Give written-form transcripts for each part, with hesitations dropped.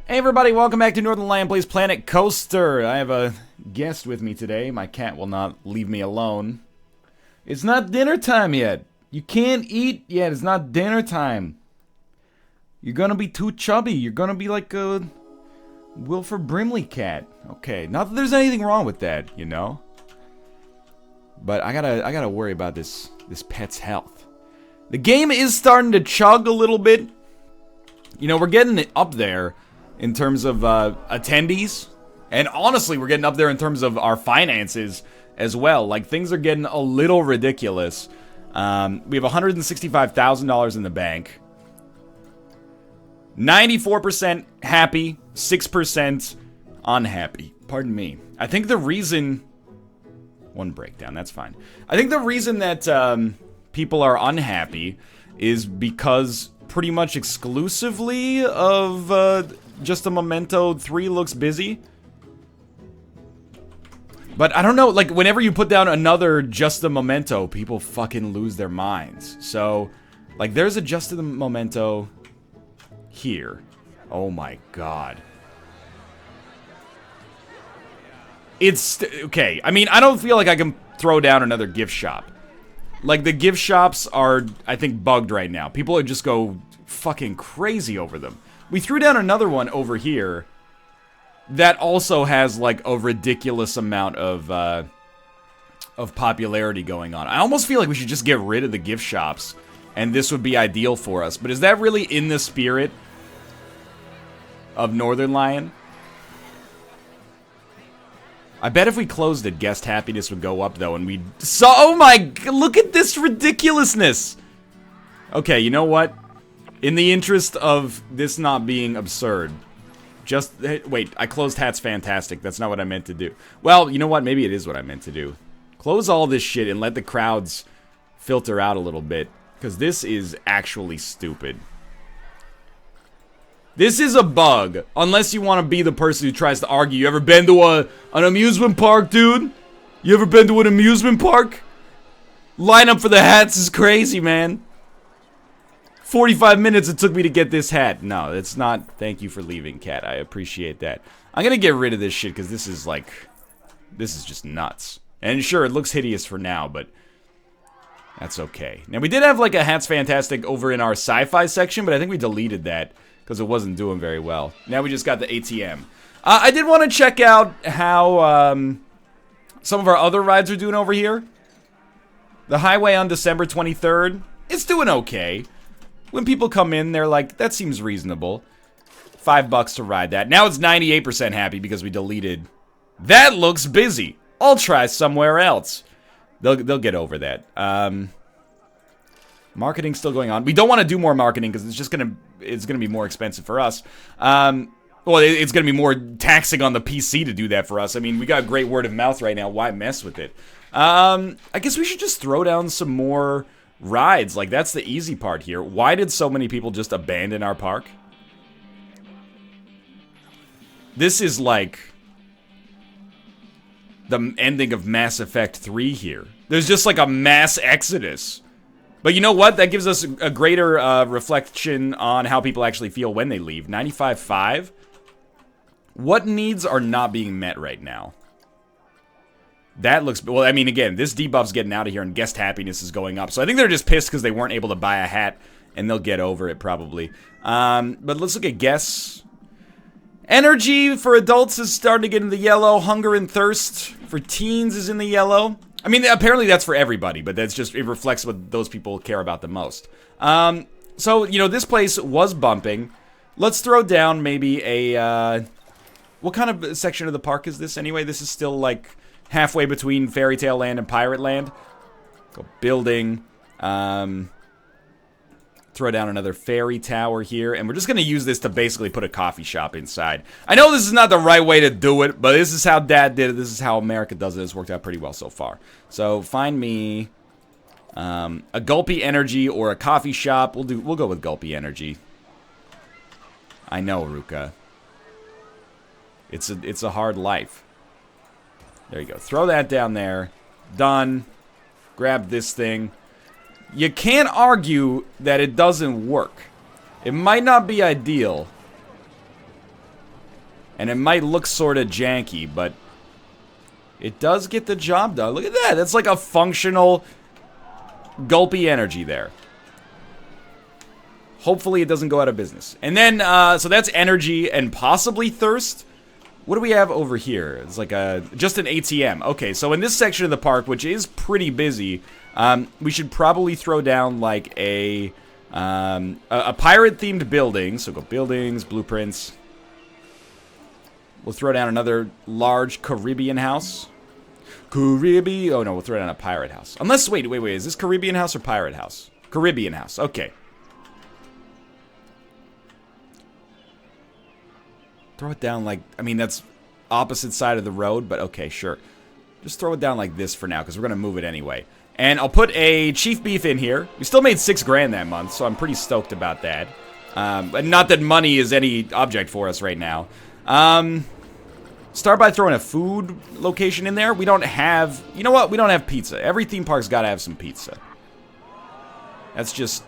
Hey everybody, welcome back to Northernlion Plays Planet Coaster. I have a guest with me today. My cat will not leave me alone. It's not dinner time yet. You can't eat yet. It's not dinner time. You're gonna be too chubby. You're gonna be like a Wilford Brimley cat. Okay, not that there's anything wrong with that, you know. But I gotta worry about this pet's health. The game is starting to chug a little bit. You know, we're getting it up there in terms of attendees, and honestly, we're getting up there in terms of our finances as well. Like, things are getting a little ridiculous. We have $165,000 in the bank. 94% happy, 6% unhappy. Pardon me. I think the reason... One breakdown, that's fine. I think the reason that people are unhappy is because pretty much exclusively of Just a Memento 3 looks busy. But I don't know, like, whenever you put down another Just a Memento, people fucking lose their minds. So, like, there's a Just a Memento here. Oh my god. It's, okay, I mean, I don't feel like I can throw down another gift shop. Like, the gift shops are, I think, bugged right now. People would just go fucking crazy over them. We threw down another one over here that also has, like, a ridiculous amount of popularity going on. I almost feel like we should just get rid of the gift shops, and this would be ideal for us. But is that really in the spirit of Northernlion? I bet if we closed it, guest happiness would go up, though, and we'd... Oh my... Look at this ridiculousness! Okay, you know what? In the interest of this not being absurd, just... Wait, I closed Hat's Fantastic. That's not what I meant to do. Well, you know what? Maybe it is what I meant to do. Close all this shit and let the crowds filter out a little bit, because this is actually stupid. This is a bug, unless you want to be the person who tries to argue. You ever been to an amusement park, dude? You ever been to an amusement park? Line up for the hats is crazy, man. 45 minutes it took me to get this hat. No, it's not. Thank you for leaving, cat. I appreciate that. I'm gonna get rid of this shit, because this is, like... This is just nuts. And sure, it looks hideous for now, but... That's okay. Now, we did have, like, a Hats Fantastic over in our sci-fi section, but I think we deleted that, because it wasn't doing very well. Now we just got the ATM. I did want to check out how some of our other rides are doing over here. The Highway on December 23rd, it's doing okay. When people come in, they're like, that seems reasonable. $5 to ride that. Now it's 98% happy because we deleted. That looks busy. I'll try somewhere else. They'll get over that. Marketing's still going on. We don't want to do more marketing because it's gonna be more expensive for us. Well, it's gonna be more taxing on the PC to do that for us. I mean, we got great word of mouth right now. Why mess with it? I guess we should just throw down some more rides. Like, that's the easy part here. Why did so many people just abandon our park? This is like the ending of Mass Effect 3 here. There's just like a mass exodus. But you know what? That gives us a greater reflection on how people actually feel when they leave. 95.5. What needs are not being met right now? That looks... Well, I mean, again, this debuff's getting out of here and guest happiness is going up. So I think they're just pissed because they weren't able to buy a hat. And they'll get over it, probably. But let's look at guests. Energy for adults is starting to get in the yellow. Hunger and thirst for teens is in the yellow. I mean, apparently that's for everybody, but that's just, it reflects what those people care about the most. So, you know, this place was bumping. Let's throw down maybe a, what kind of section of the park is this anyway? This is still, like, halfway between Fairy Tale Land and Pirate Land. Go building, throw down another fairy tower here, and we're just gonna use this to basically put a coffee shop inside. I know this is not the right way to do it, but this is how Dad did it. This is how America does it. It's worked out pretty well so far. So find me a Gulpy Energy or a coffee shop. We'll go with Gulpy Energy. I know, Ruka. It's a hard life. There you go. Throw that down there. Done. Grab this thing. You can't argue that it doesn't work. It might not be ideal, And it might look sort of janky, but it does get the job done. Look at that. That's like a functional gulpy energy there. Hopefully it doesn't go out of business. And then, so that's energy and possibly thirst. What do we have over here? It's like just an ATM. Okay, so in this section of the park, which is pretty busy, we should probably throw down like a pirate-themed building. So go buildings, blueprints. We'll throw down another large Caribbean house. Caribbean. Oh no, we'll throw down a pirate house. Unless, wait. Is this Caribbean house or pirate house? Caribbean house. Okay. Throw it down like, I mean, that's opposite side of the road, but okay, sure. Just throw it down like this for now, because we're going to move it anyway. And I'll put a Chief Beef in here. We still made $6 grand that month, so I'm pretty stoked about that. And not that money is any object for us right now. Start by throwing a food location in there. We don't have, you know what? We don't have pizza. Every theme park's got to have some pizza. That's just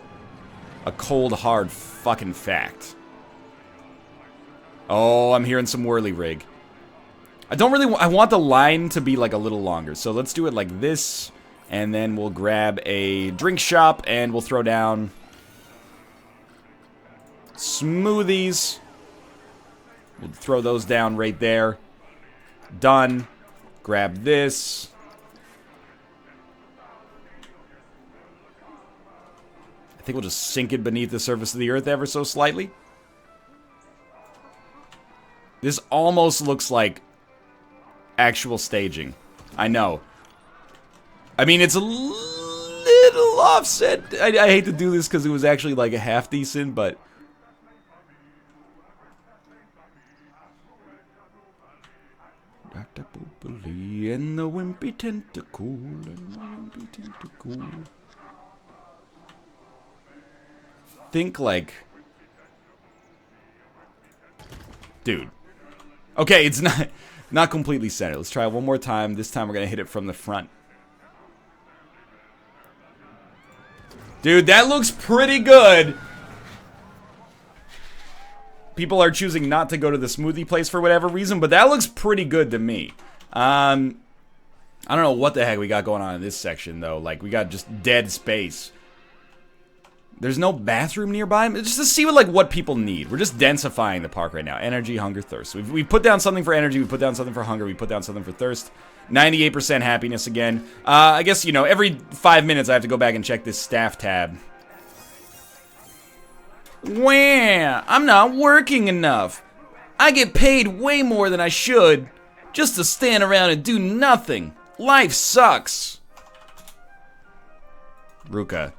a cold, hard fucking fact. Oh, I'm hearing some whirly rig. I don't really I want the line to be like a little longer. So let's do it like this. And then we'll grab a drink shop and we'll throw down smoothies. We'll throw those down right there. Done. Grab this. I think we'll just sink it beneath the surface of the earth ever so slightly. This almost looks like actual staging. I know. I mean, it's a little offset. I hate to do this because it was actually like a half decent, but... Dr. Boopily and the wimpy tentacle and the wimpy tentacle. Think like... Dude. Okay, it's not completely centered. Let's try it one more time. This time we're going to hit it from the front. Dude, that looks pretty good. People are choosing not to go to the smoothie place for whatever reason, but that looks pretty good to me. I don't know what the heck we got going on in this section, though. Like, we got just dead space. There's no bathroom nearby. Just to see what people need. We're just densifying the park right now. Energy, hunger, thirst. We put down something for energy. We put down something for hunger. We put down something for thirst. 98% happiness again. I guess, you know, every 5 minutes I have to go back and check this staff tab. Wah! I'm not working enough. I get paid way more than I should just to stand around and do nothing. Life sucks. Ruka.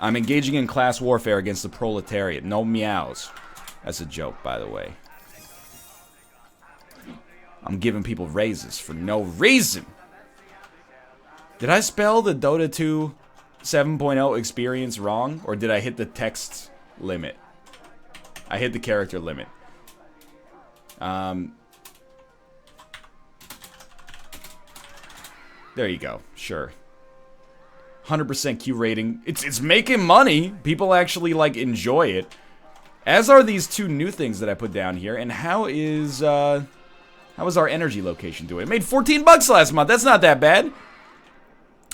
I'm engaging in class warfare against the proletariat. No meows. That's a joke, by the way. I'm giving people raises for no reason. Did I spell the Dota 2 7.0 experience wrong? Or did I hit the text limit? I hit the character limit. There you go. Sure. 100% Q rating. It's making money. People actually enjoy it. As are these two new things that I put down here. And how is our energy location doing? It made 14 bucks last month. That's not that bad.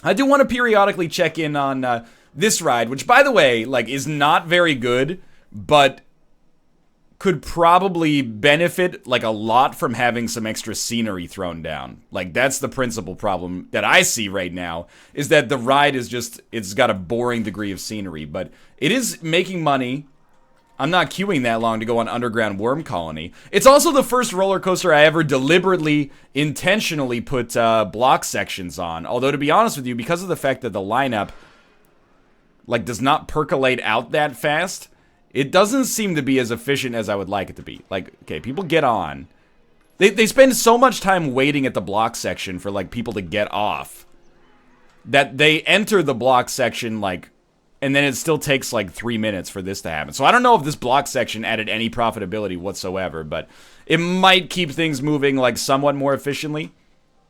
I do want to periodically check in on this ride, which by the way, is not very good, but could probably benefit a lot from having some extra scenery thrown down. That's the principal problem that I see right now, is that the ride is just, it's got a boring degree of scenery, but it is making money. I'm not queuing that long to go on Underground Worm Colony. It's also the first roller coaster I ever deliberately, intentionally put block sections on. Although, to be honest with you, because of the fact that the lineup does not percolate out that fast, it doesn't seem to be as efficient as I would like it to be. Okay, people get on. They spend so much time waiting at the block section for people to get off that they enter the block section and then it still takes 3 minutes for this to happen. So I don't know if this block section added any profitability whatsoever, but it might keep things moving somewhat more efficiently.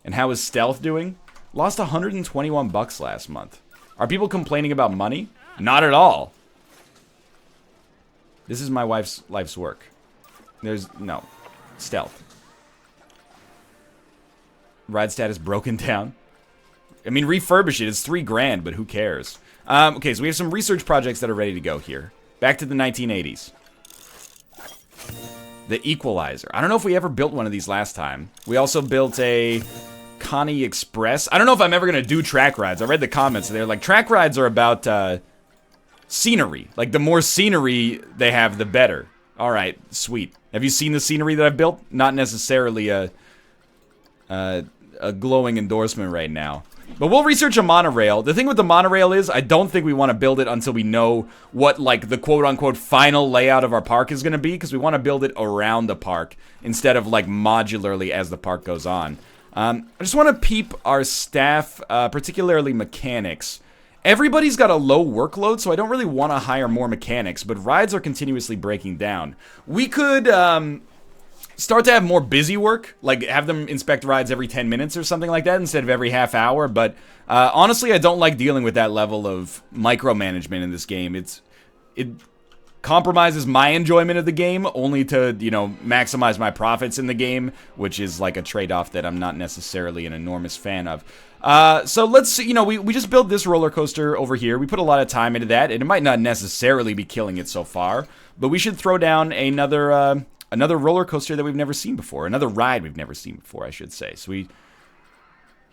And how is Stealth doing? Lost 121 bucks last month. Are people complaining about money? Not at all. This is my life's work. There's no. Stealth. Ride status broken down. I mean, refurbish it. It's $3 grand, but who cares? Okay, so we have some research projects that are ready to go here. Back to the 1980s. The Equalizer. I don't know if we ever built one of these last time. We also built a Connie Express. I don't know if I'm ever going to do track rides. I read the comments. They're like, track rides are about scenery. Like, the more scenery they have, the better. All right, sweet. Have you seen the scenery that I've built? Not necessarily a glowing endorsement right now. But we'll research a monorail. The thing with the monorail is, I don't think we want to build it until we know what, like, the quote-unquote final layout of our park is going to be, because we want to build it around the park, instead of, like, modularly as the park goes on. I just want to peep our staff, particularly mechanics. Everybody's got a low workload, so I don't really want to hire more mechanics, but rides are continuously breaking down. We could, start to have more busy work, like have them inspect rides every 10 minutes or something like that instead of every half hour, but honestly, I don't like dealing with that level of micromanagement in this game. It compromises my enjoyment of the game only to, you know, maximize my profits in the game, which is like a trade-off that I'm not necessarily an enormous fan of. So let's see, you know, we just built this roller coaster over here. We put a lot of time into that, and it might not necessarily be killing it so far, but we should throw down another roller coaster that we've never seen before. Another ride we've never seen before, I should say. So you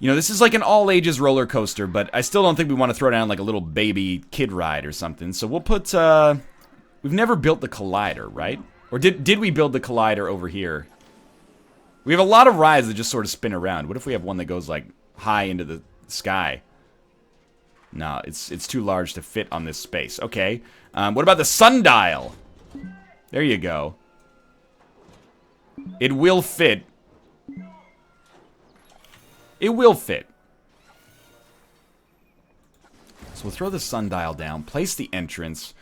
know, this is like an all-ages roller coaster, but I still don't think we want to throw down like a little baby kid ride or something. So we'll put, we've never built the Collider, right? Or did we build the Collider over here? We have a lot of rides that just sort of spin around. What if we have one that goes like high into the sky? No, it's too large to fit on this space. Okay. What about the Sundial? There you go. It will fit. It will fit. So we'll throw the sundial down, place the entrance.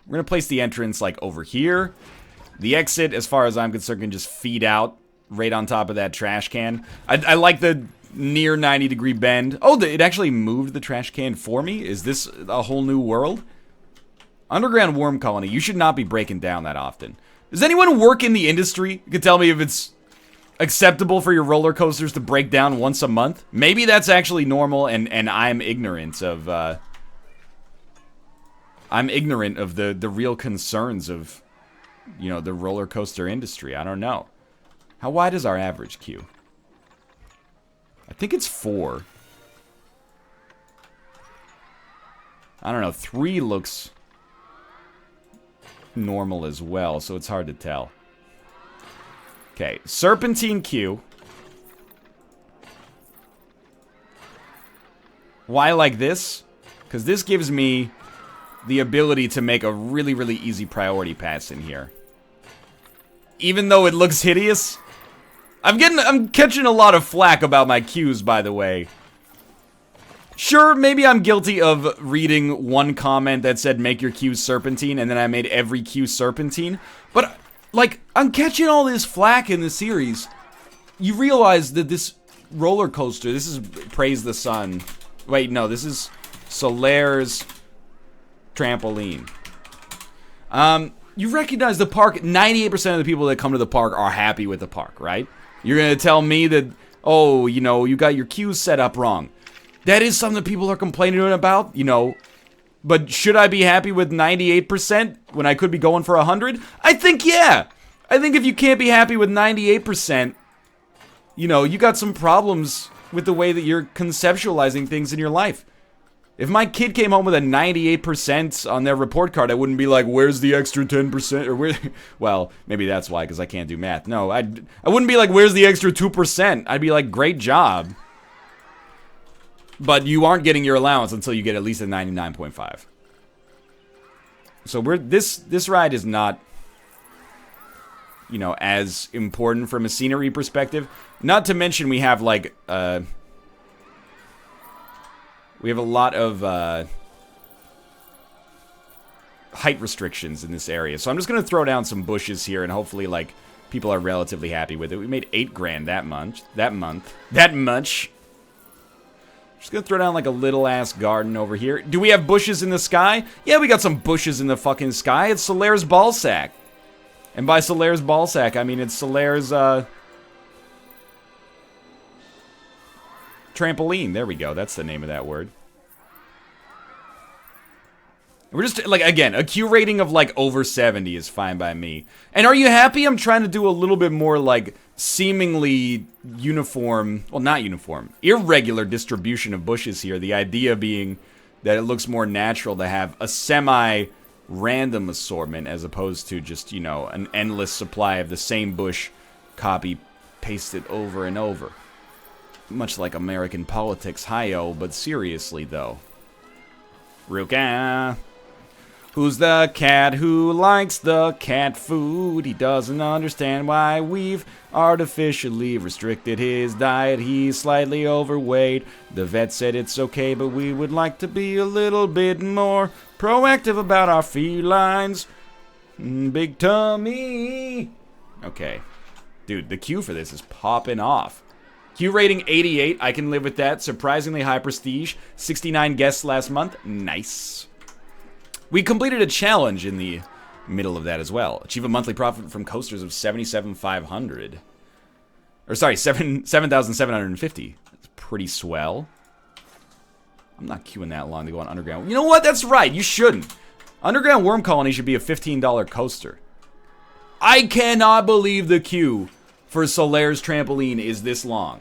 We're going to place the entrance, like, over here. The exit, as far as I'm concerned, can just feed out right on top of that trash can. I like the near 90-degree bend. Oh, it actually moved the trash can for me? Is this a whole new world? Underground worm colony. You should not be breaking down that often. Does anyone work in the industry? You could tell me if it's acceptable for your roller coasters to break down once a month. Maybe that's actually normal, and I'm ignorant of the real concerns of, you know, the roller coaster industry. I don't know. How wide is our average queue? I think it's 4. I don't know. 3 looks normal as well, so it's hard to tell. Okay, serpentine queue. Why like this? Because this gives me the ability to make a really, really easy priority pass in here. Even though it looks hideous. I'm catching a lot of flack about my queues, by the way. Sure, maybe I'm guilty of reading one comment that said make your queue serpentine, and then I made every queue serpentine. But, like, I'm catching all this flack in the series. You realize that this roller coaster, this is Praise the Sun. Wait, no, this is Solaire's Trampoline. You recognize the park, 98% of the people that come to the park are happy with the park, right? You're gonna tell me that, oh, you know, you got your queues set up wrong. That is something that people are complaining about, you know. But should I be happy with 98% when I could be going for 100? I think, yeah. I think if you can't be happy with 98%, you know, you got some problems with the way that you're conceptualizing things in your life. If my kid came home with a 98% on their report card, I wouldn't be like, where's the extra 10%? Or where? Well, maybe that's why, because I can't do math. No, I wouldn't be like, where's the extra 2%? I'd be like, great job. But you aren't getting your allowance until you get at least a 99.5. So this ride is not, you know, as important from a scenery perspective. Not to mention we have like we have a lot of height restrictions in this area. So I'm just gonna throw down some bushes here, and hopefully like people are relatively happy with it. We made $8 that month. That much. Just gonna throw down like a little ass garden over here. Do we have bushes in the sky? Yeah, we got some bushes in the fucking sky. It's Solaire's ball sack. And by Solaire's ballsack, I mean it's Solaire's, trampoline. There we go. That's the name of that word. We're just, like, again, a Q rating of, like, over 70 is fine by me. And are you happy? I'm trying to do a little bit more, like, seemingly uniform, well, not uniform, irregular distribution of bushes here. The idea being that it looks more natural to have a semi-random assortment as opposed to just, you know, an endless supply of the same bush copy-pasted over and over. Much like American politics, hi-yo, but seriously, though. Ruka. Who's the cat who likes the cat food? He doesn't understand why we've artificially restricted his diet. He's slightly overweight. The vet said it's okay, but we would like to be a little bit more proactive about our felines. Big tummy. Okay. Dude, the Q for this is popping off. Q rating 88. I can live with that. Surprisingly high prestige. 69 guests last month. Nice. We completed a challenge in the middle of that as well. Achieve a monthly profit from coasters of 77,500. Or sorry, 7,750. That's pretty swell. I'm not queuing that long to go on Underground. You know what? That's right. You shouldn't. Underground Worm Colony should be a $15 coaster. I cannot believe the queue for Solaire's Trampoline is this long.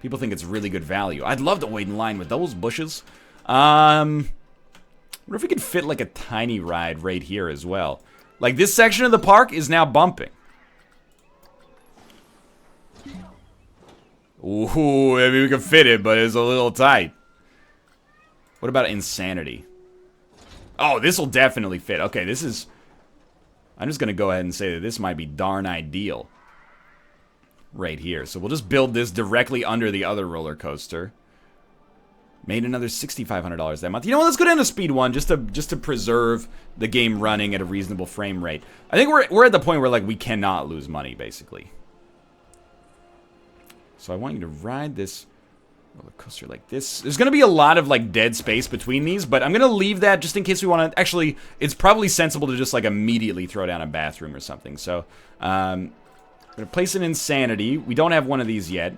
People think it's really good value. I'd love to wait in line with those bushes. What if we could fit like a tiny ride right here as well? Like this section of the park is now bumping. Ooh, I mean we could fit it, but it's a little tight. What about Insanity? Oh, this will definitely fit. Okay, this is... I'm just gonna go ahead and say that this might be darn ideal. Right here. So we'll just build this directly under the other roller coaster. Made another $6,500 that month. You know what? Let's go down to speed 1 just to preserve the game running at a reasonable frame rate. I think we're at the point where like we cannot lose money basically. So I want you to ride this roller coaster like this. There's going to be a lot of like dead space between these, but I'm going to leave that just in case we want to. Actually, it's probably sensible to just like immediately throw down a bathroom or something. So I'm going to place an Insanity. We don't have one of these yet.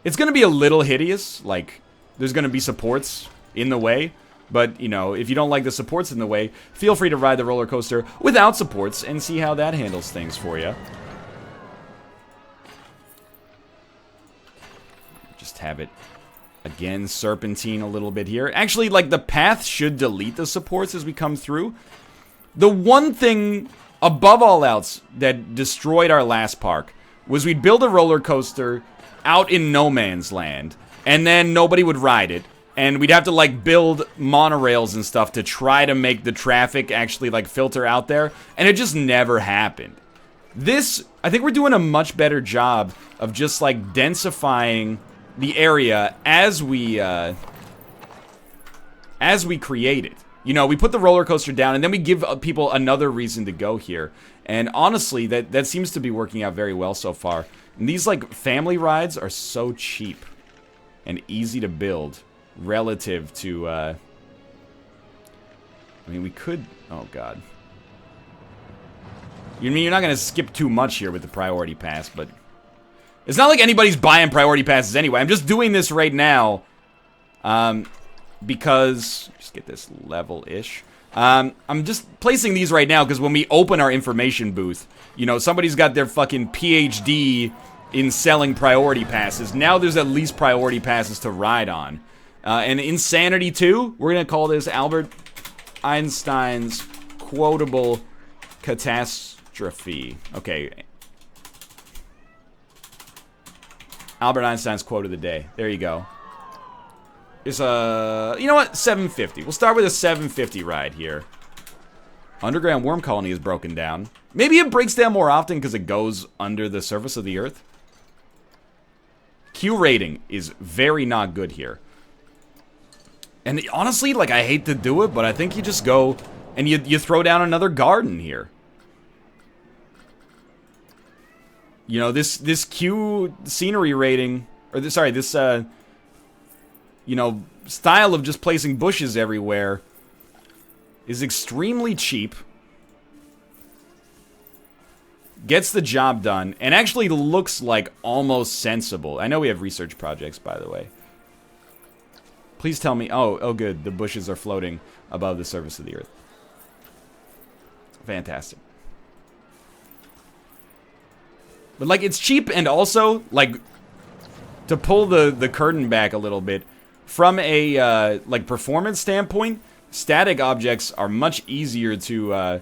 It's going to be a little hideous. Like, there's going to be supports in the way. But, you know, if you don't like the supports in the way, feel free to ride the roller coaster without supports and see how that handles things for you. Just have it, again, serpentine a little bit here. Actually, like, the path should delete the supports as we come through. The one thing, above all else, that destroyed our last park was we'd build a roller coaster out in no man's land, and then nobody would ride it. And we'd have to, like, build monorails and stuff to try to make the traffic actually, like, filter out there. And it just never happened. This, I think we're doing a much better job of just, like, densifying the area as we create it. You know, we put the roller coaster down, and then we give people another reason to go here. And honestly, that seems to be working out very well so far. And these, like, family rides are so cheap and easy to build relative to, I mean, we could... Oh, God. You mean you're not going to skip too much here with the priority pass, but... It's not like anybody's buying priority passes anyway. I'm just doing this right now, because... Just get this level-ish. I'm just placing these right now because when we open our information booth, you know, somebody's got their fucking PhD in selling priority passes. Now there's at least priority passes to ride on. And Insanity 2, we're going to call this Albert Einstein's quotable catastrophe. Okay. Albert Einstein's quote of the day. There you go. Is you know what? 750. We'll start with a 750 ride here. Underground Worm Colony is broken down. Maybe it breaks down more often because it goes under the surface of the earth. Q rating is very not good here. And honestly, like, I hate to do it, but I think you just go and you throw down another garden here. You know, this Q scenery rating, or this, sorry, this, you know, style of just placing bushes everywhere is extremely cheap, gets the job done, and actually looks like almost sensible. I know we have research projects, by the way. Please tell me... Oh, good. The bushes are floating above the surface of the earth. Fantastic. But, like, it's cheap, and also, like, to pull the curtain back a little bit, from a, like, performance standpoint, static objects are much easier to,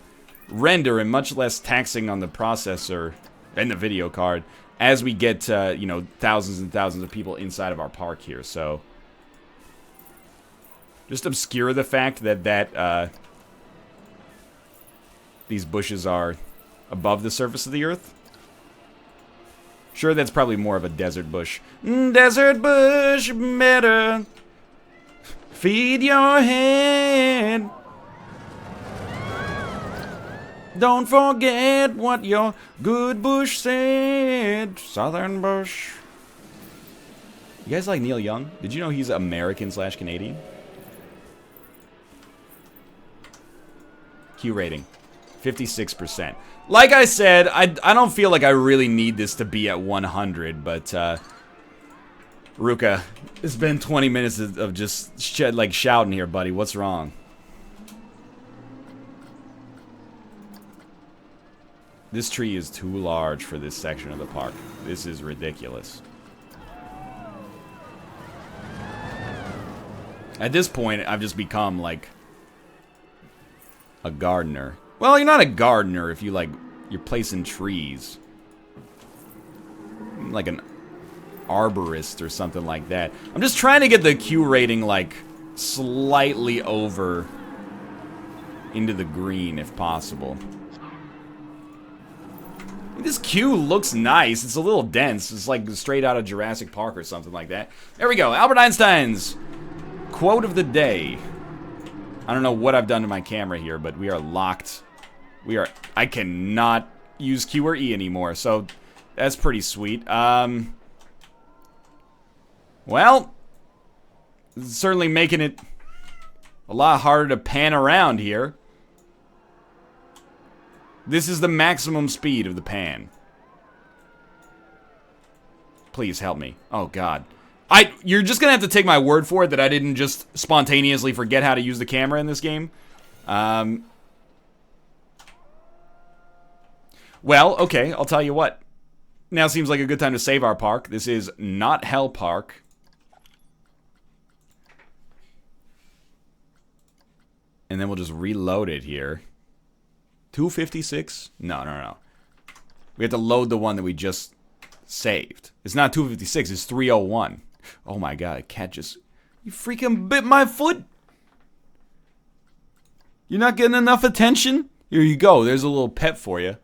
render and much less taxing on the processor and the video card as we get, you know, thousands and thousands of people inside of our park here, so... Just obscure the fact that, these bushes are above the surface of the earth. Sure, that's probably more of a desert bush. Desert bush, better feed your head. Don't forget what your good bush said. Southern bush. You guys like Neil Young? Did you know he's American/Canadian? Q rating. 56%. Like I said, I don't feel like I really need this to be at 100, but, Ruka, it's been 20 minutes of just shouting here, buddy. What's wrong? This tree is too large for this section of the park. This is ridiculous. At this point, I've just become, like, a gardener. Well, you're not a gardener if you, like, you're placing trees. Like an arborist or something like that. I'm just trying to get the Q rating, like, slightly over into the green, if possible. This Q looks nice. It's a little dense. It's like straight out of Jurassic Park or something like that. There we go. Albert Einstein's quote of the day. I don't know what I've done to my camera here, but we are locked. I cannot use Q or E anymore, so that's pretty sweet. Well, certainly making it a lot harder to pan around here. This is the maximum speed of the pan. Please help me. Oh, God. You're just gonna have to take my word for it that I didn't just spontaneously forget how to use the camera in this game. Well, okay, I'll tell you what. Now seems like a good time to save our park. This is not Hell Park. And then we'll just reload it here. 256? No. We have to load the one that we just saved. It's not 256, it's 301. Oh my God, a cat just... You freaking bit my foot! You're not getting enough attention? Here you go, there's a little pet for you.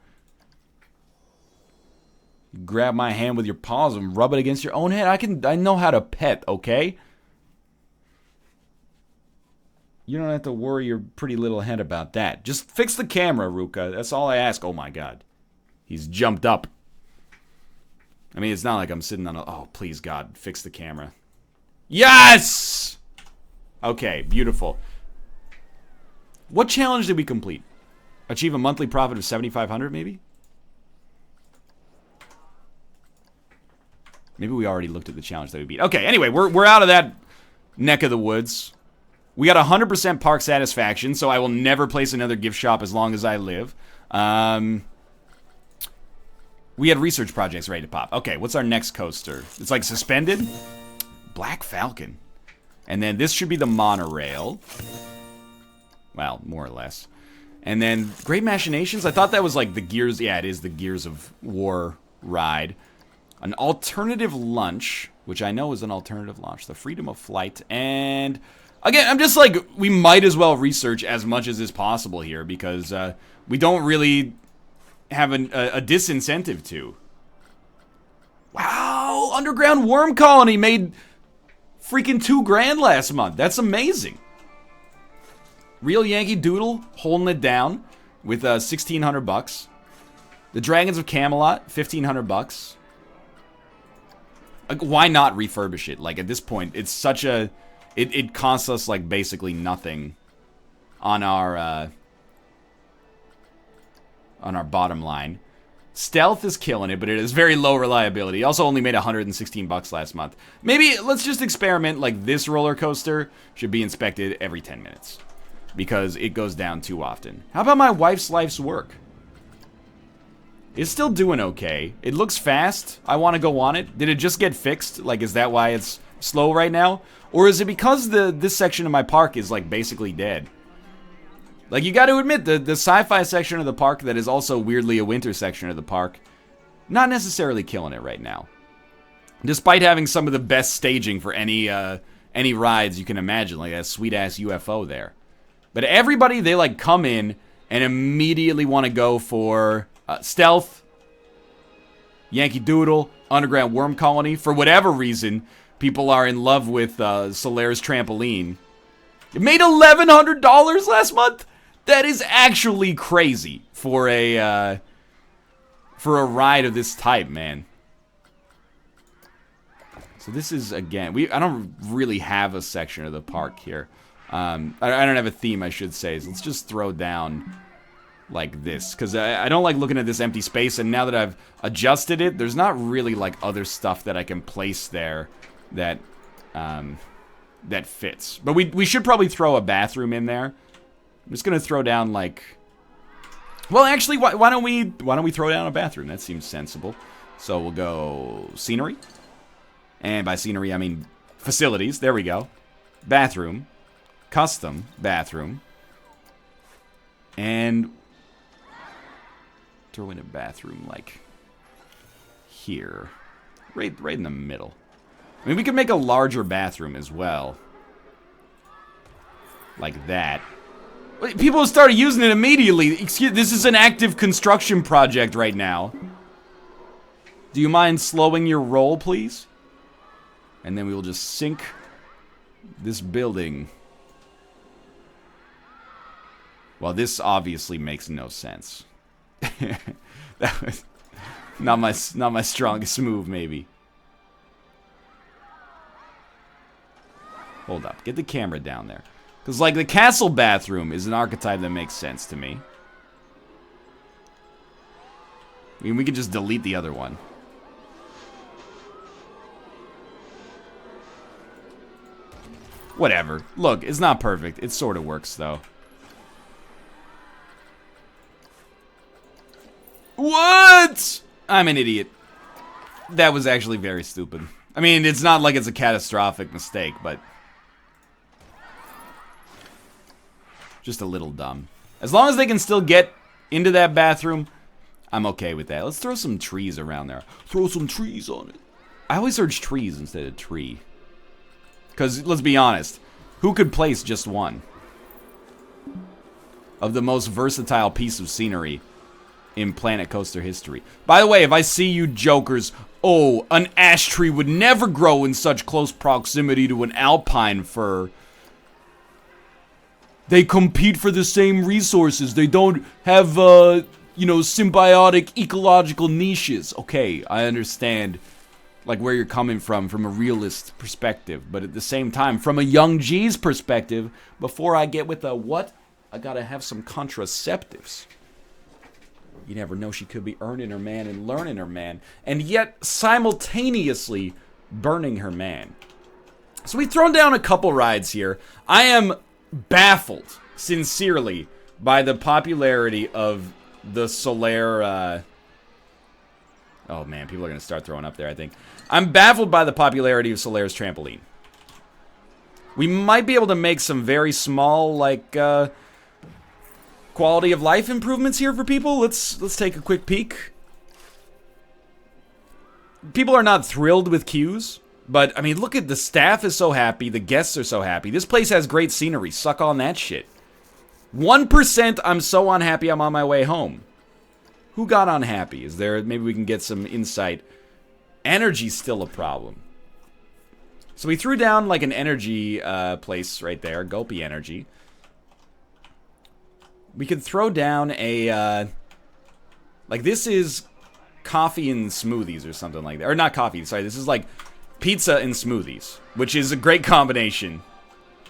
You grab my hand with your paws and rub it against your own head. I know how to pet, okay? You don't have to worry your pretty little head about that. Just fix the camera, Ruka. That's all I ask. Oh my God. He's jumped up. I mean, it's not like I'm sitting on a... Oh, please, God. Fix the camera. Yes! Okay, beautiful. What challenge did we complete? Achieve a monthly profit of $7,500, maybe? Maybe we already looked at the challenge that we beat. Okay, anyway, we're out of that neck of the woods. We got 100% park satisfaction, so I will never place another gift shop as long as I live. We had research projects ready to pop. Okay, what's our next coaster? It's like suspended? Black Falcon. And then this should be the monorail. Well, more or less. And then Great Machinations? I thought that was like the Gears... Yeah, it is the Gears of War ride. An alternative lunch, which I know is an alternative launch. The Freedom of Flight. And... Again, I'm just like, we might as well research as much as is possible here because we don't really have a disincentive to. Wow, Underground Worm Colony made freaking $2,000 last month. That's amazing. Real Yankee Doodle holding it down with $1,600. The Dragons of Camelot, $1,500. Like, why not refurbish it? Like, at this point, it's such a... It costs us, like, basically nothing on our bottom line. Stealth is killing it, but it is very low reliability. Also only made 116 bucks last month. Maybe let's just experiment, like this roller coaster should be inspected every 10 minutes. Because it goes down too often. How about my wife's life's work? It's still doing okay. It looks fast. I want to go on it. Did it just get fixed? Like, is that why it's slow right now? Or is it because this section of my park is, like, basically dead? Like, you got to admit, the sci-fi section of the park that is also weirdly a winter section of the park, not necessarily killing it right now. Despite having some of the best staging for any rides you can imagine, like that sweet-ass UFO there. But everybody, they, like, come in and immediately want to go for Stealth, Yankee Doodle, Underground Worm Colony. For whatever reason, people are in love with Solaire's Trampoline. It made $1,100 last month? That is actually crazy for a ride of this type, man. So this is, again, I don't really have a section of the park here. I don't have a theme, I should say. So let's just throw down like this, because I don't like looking at this empty space, and now that I've adjusted it, there's not really like other stuff that I can place there that that fits. But we should probably throw a bathroom in there. I'm just gonna throw down like, well, actually, why don't we throw down a bathroom? That seems sensible. So we'll go scenery, and by scenery I mean facilities. There we go. Bathroom, custom bathroom, and throw in a bathroom like here, right in the middle. I mean, we could make a larger bathroom as well, like that. People started using it immediately. Excuse, this is an active construction project right now. Do you mind slowing your roll, please? And then we will just sink this building. Well, this obviously makes no sense. That was not my strongest move, maybe. Hold up, get the camera down there. Because, like, the castle bathroom is an archetype that makes sense to me. I mean, we could just delete the other one. Whatever. Look, it's not perfect. It sort of works, though. What? I'm an idiot. That was actually very stupid. I mean, it's not like it's a catastrophic mistake, but just a little dumb. As long as they can still get into that bathroom, I'm okay with that. Let's throw some trees around there. Throw some trees on it. I always urge trees instead of tree. Because, let's be honest, who could place just one of the most versatile piece of scenery in Planet Coaster history? By the way, if I see you jokers, oh, an ash tree would never grow in such close proximity to an alpine fir. They compete for the same resources. They don't have, you know, symbiotic ecological niches. Okay, I understand, like, where you're coming from a realist perspective. But at the same time, from a young G's perspective, before I get with a what, I gotta have some contraceptives. You never know, she could be earning her man and learning her man, and yet simultaneously burning her man. So we've thrown down a couple rides here. I am baffled, sincerely, by the popularity of the Solaire, oh man, people are gonna start throwing up there, I think. I'm baffled by the popularity of Solaire's Trampoline. We might be able to make some very small, like, quality of life improvements here for people. Let's take a quick peek. People are not thrilled with queues. But, I mean, look at the staff is so happy. The guests are so happy. This place has great scenery. Suck on that shit. 1% I'm so unhappy I'm on my way home. Who got unhappy? Is there, maybe we can get some insight. Energy's still a problem. So we threw down like an energy place right there. Gulpy Energy. We could throw down a, like this is coffee and smoothies or something like that. Or not coffee, sorry. This is like pizza and smoothies, which is a great combination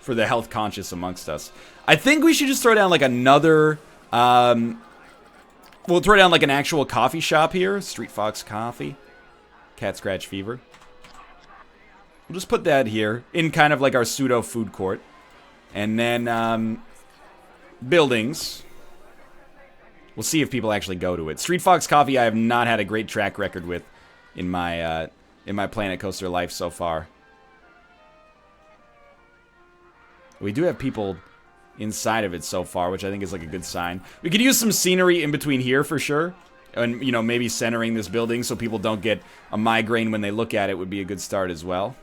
for the health conscious amongst us. I think we should just throw down like another, we'll throw down like an actual coffee shop here. Street Fox Coffee. Cat Scratch Fever. We'll just put that here in kind of like our pseudo food court. And then, buildings. We'll see if people actually go to it. Street Fox Coffee I have not had a great track record with in my Planet Coaster life so far. We do have people inside of it so far, which I think is like a good sign. We could use some scenery in between here for sure. And, you know, maybe centering this building so people don't get a migraine when they look at it would be a good start as well.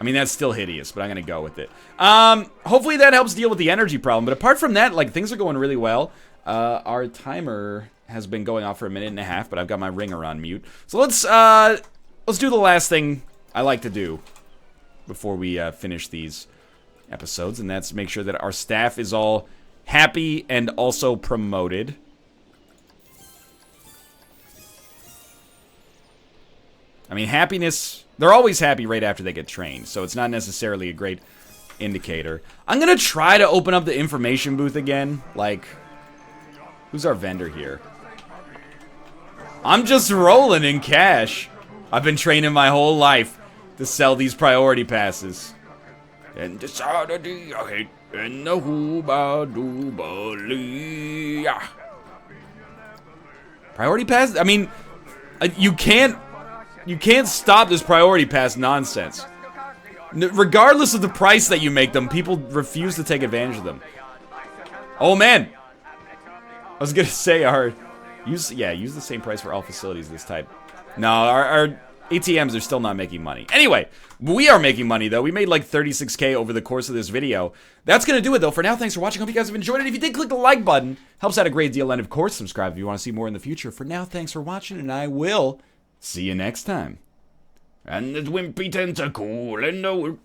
I mean, that's still hideous, but I'm going to go with it. Hopefully that helps deal with the energy problem. But apart from that, like, things are going really well. Our timer has been going off for a minute and a half, but I've got my ringer on mute. So let's do the last thing I like to do before we finish these episodes, and that's make sure that our staff is all happy and also promoted. I mean, happiness, they're always happy right after they get trained, so it's not necessarily a great indicator. I'm gonna try to open up the information booth again. Like, who's our vendor here? I'm just rolling in cash. I've been training my whole life to sell these priority passes. And decided I hate in the hooba dooba lee. Priority pass? I mean, you can't stop this priority pass nonsense. Regardless of the price that you make them, people refuse to take advantage of them. Oh man, I was gonna say use the same price for all facilities this type. No, our ATMs are still not making money. Anyway, we are making money though. We made like 36K over the course of this video. That's gonna do it though. For now, thanks for watching. Hope you guys have enjoyed it. If you did, click the like button. Helps out a great deal. And of course, subscribe if you want to see more in the future. For now, thanks for watching, and I will see you next time. And the wimpy tentacle and the